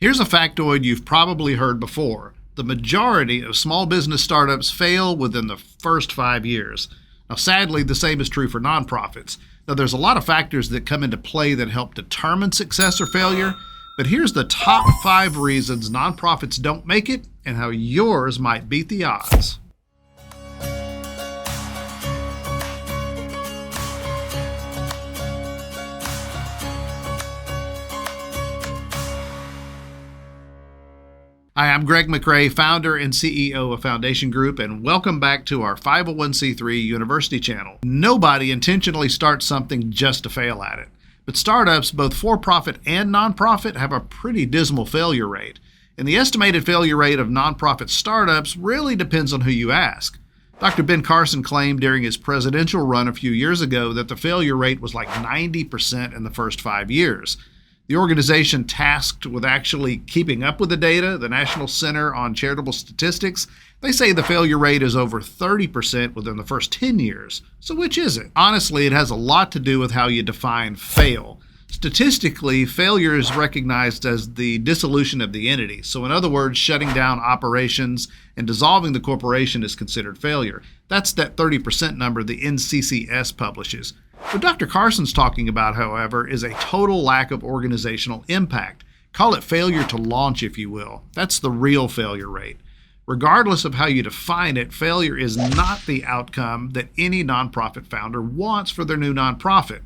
Here's a factoid you've probably heard before. The majority of small business startups fail within the first 5 years. Now, sadly, the same is true for nonprofits. Now, there's a lot of factors that come into play that help determine success or failure, but here's the top 5 reasons nonprofits don't make it and how yours might beat the odds. Hi, I'm Greg McRae, founder and CEO of Foundation Group, and welcome back to our 501c3 University channel. Nobody intentionally starts something just to fail at it, but startups, both for-profit and nonprofit, have a pretty dismal failure rate. And the estimated failure rate of nonprofit startups really depends on who you ask. Dr. Ben Carson claimed during his presidential run a few years ago that the failure rate was like 90% in the first 5 years. The organization tasked with actually keeping up with the data, the National Center on Charitable Statistics, they say the failure rate is over 30% within the first 10 years. So which is it? Honestly, it has a lot to do with how you define fail. Statistically, failure is recognized as the dissolution of the entity. So in other words, shutting down operations and dissolving the corporation is considered failure. That's that 30% number the NCCS publishes. What Dr. Carson's talking about, however, is a total lack of organizational impact. Call it failure to launch, if you will. That's the real failure rate. Regardless of how you define it, failure is not the outcome that any nonprofit founder wants for their new nonprofit.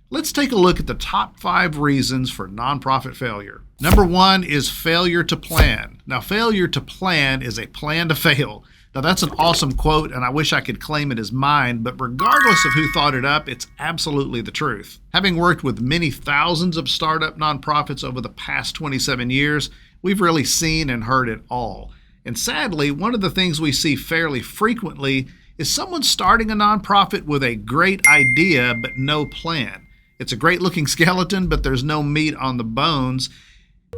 Let's take a look at the top 5 reasons for nonprofit failure. Number 1 is failure to plan. Now, failure to plan is a plan to fail. Now, that's an awesome quote, and I wish I could claim it as mine, but regardless of who thought it up, it's absolutely the truth. Having worked with many thousands of startup nonprofits over the past 27 years, we've really seen and heard it all. And sadly, one of the things we see fairly frequently is someone starting a nonprofit with a great idea but no plan. It's a great-looking skeleton, but there's no meat on the bones.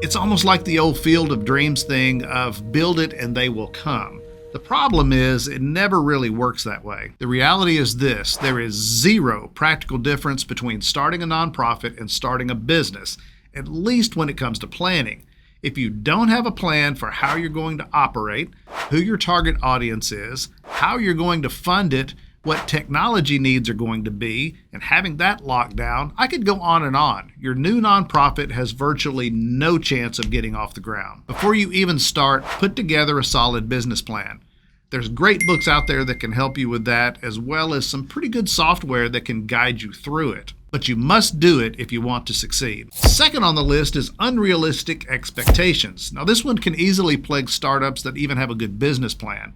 It's almost like the old Field of Dreams thing of build it and they will come. The problem is it never really works that way. The reality is this: there is zero practical difference between starting a nonprofit and starting a business, at least when it comes to planning. If you don't have a plan for how you're going to operate, who your target audience is, how you're going to fund it, what technology needs are going to be, and having that locked down, I could go on and on. Your new nonprofit has virtually no chance of getting off the ground. Before you even start, put together a solid business plan. There's great books out there that can help you with that, as well as some pretty good software that can guide you through it. But you must do it if you want to succeed. Second on the list is unrealistic expectations. Now, this one can easily plague startups that even have a good business plan.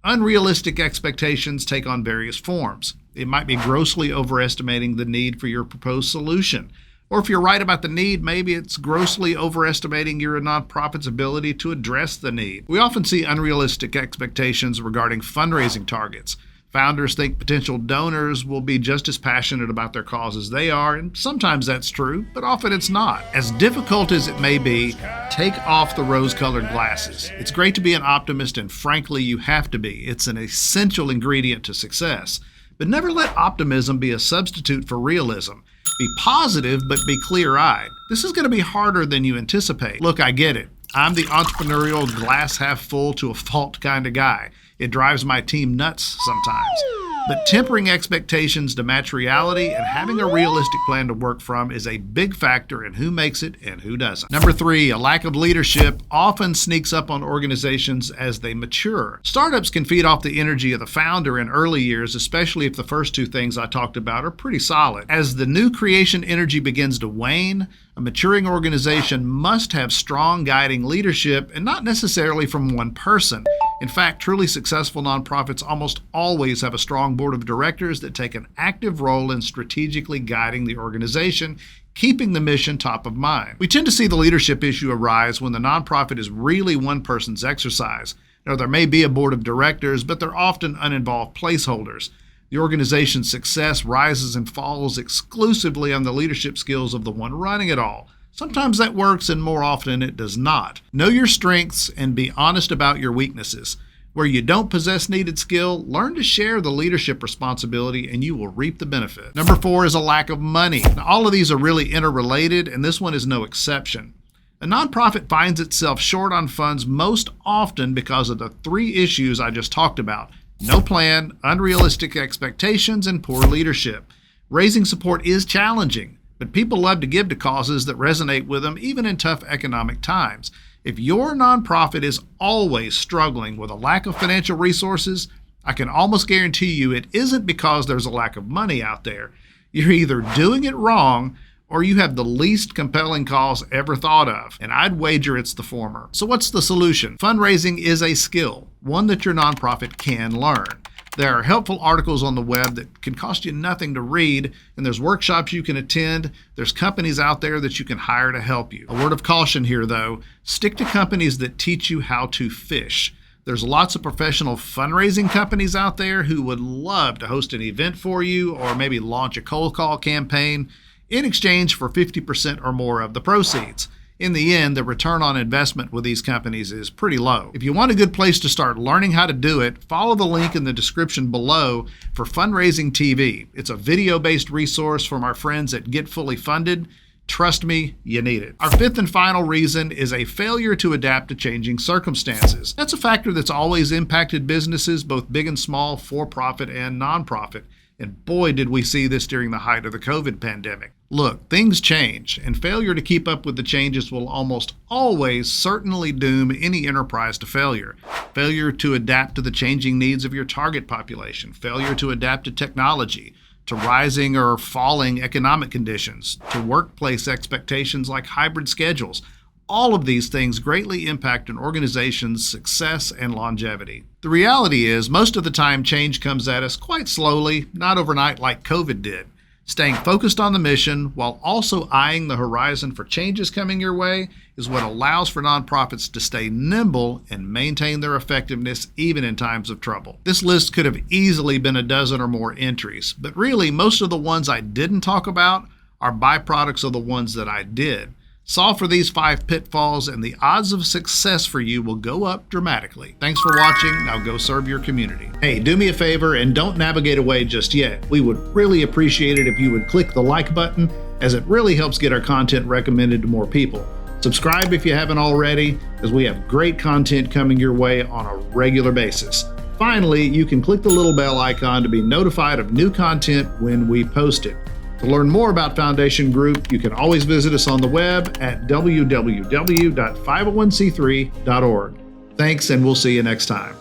Unrealistic expectations take on various forms. It might be grossly overestimating the need for your proposed solution. Or if you're right about the need, maybe it's grossly overestimating your nonprofit's ability to address the need. We often see unrealistic expectations regarding fundraising targets. Founders think potential donors will be just as passionate about their cause as they are, and sometimes that's true, but often it's not. As difficult as it may be, take off the rose-colored glasses. It's great to be an optimist, and frankly, you have to be. It's an essential ingredient to success. But never let optimism be a substitute for realism. Be positive, but be clear-eyed. This is going to be harder than you anticipate. Look, I get it. I'm the entrepreneurial glass half full to a fault kind of guy. It drives my team nuts sometimes. But tempering expectations to match reality and having a realistic plan to work from is a big factor in who makes it and who doesn't. Number 3, a lack of leadership often sneaks up on organizations as they mature. Startups can feed off the energy of the founder in early years, especially if the first 2 things I talked about are pretty solid. As the new creation energy begins to wane, a maturing organization must have strong guiding leadership, and not necessarily from one person. In fact, truly successful nonprofits almost always have a strong board of directors that take an active role in strategically guiding the organization, keeping the mission top of mind. We tend to see the leadership issue arise when the nonprofit is really one person's exercise. Now, there may be a board of directors, but they're often uninvolved placeholders. The organization's success rises and falls exclusively on the leadership skills of the one running it all. Sometimes that works, and more often it does not. Know your strengths and be honest about your weaknesses. Where you don't possess needed skill, learn to share the leadership responsibility and you will reap the benefit. Number 4 is a lack of money. Now, all of these are really interrelated, and this one is no exception. A nonprofit finds itself short on funds most often because of the three issues I just talked about: no plan, unrealistic expectations, and poor leadership. Raising support is challenging, but people love to give to causes that resonate with them even in tough economic times. If your nonprofit is always struggling with a lack of financial resources, I can almost guarantee you it isn't because there's a lack of money out there. You're either doing it wrong or you have the least compelling cause ever thought of, and I'd wager it's the former. So what's the solution? Fundraising is a skill, one that your nonprofit can learn. There are helpful articles on the web that can cost you nothing to read, and there's workshops you can attend. There's companies out there that you can hire to help you. A word of caution here, though: stick to companies that teach you how to fish. There's lots of professional fundraising companies out there who would love to host an event for you or maybe launch a cold call campaign in exchange for 50% or more of the proceeds. In the end, the return on investment with these companies is pretty low. If you want a good place to start learning how to do it, follow the link in the description below for Fundraising TV. It's a video-based resource from our friends at Get Fully Funded. Trust me, you need it. Our fifth and final reason is a failure to adapt to changing circumstances. That's a factor that's always impacted businesses, both big and small, for-profit and nonprofit. And boy, did we see this during the height of the COVID pandemic. Look, things change, and failure to keep up with the changes will almost always certainly doom any enterprise to failure. Failure to adapt to the changing needs of your target population, failure to adapt to technology, to rising or falling economic conditions, to workplace expectations like hybrid schedules. All of these things greatly impact an organization's success and longevity. The reality is, most of the time change comes at us quite slowly, not overnight like COVID did. Staying focused on the mission while also eyeing the horizon for changes coming your way is what allows for nonprofits to stay nimble and maintain their effectiveness even in times of trouble. This list could have easily been a dozen or more entries, but really most of the ones I didn't talk about are byproducts of the ones that I did. Solve for these 5 pitfalls and the odds of success for you will go up dramatically. Thanks for watching. Now go serve your community. Hey, do me a favor and don't navigate away just yet. We would really appreciate it if you would click the like button, as it really helps get our content recommended to more people. Subscribe if you haven't already, as we have great content coming your way on a regular basis. Finally, you can click the little bell icon to be notified of new content when we post it. To learn more about Foundation Group, you can always visit us on the web at www.501c3.org. Thanks, and we'll see you next time.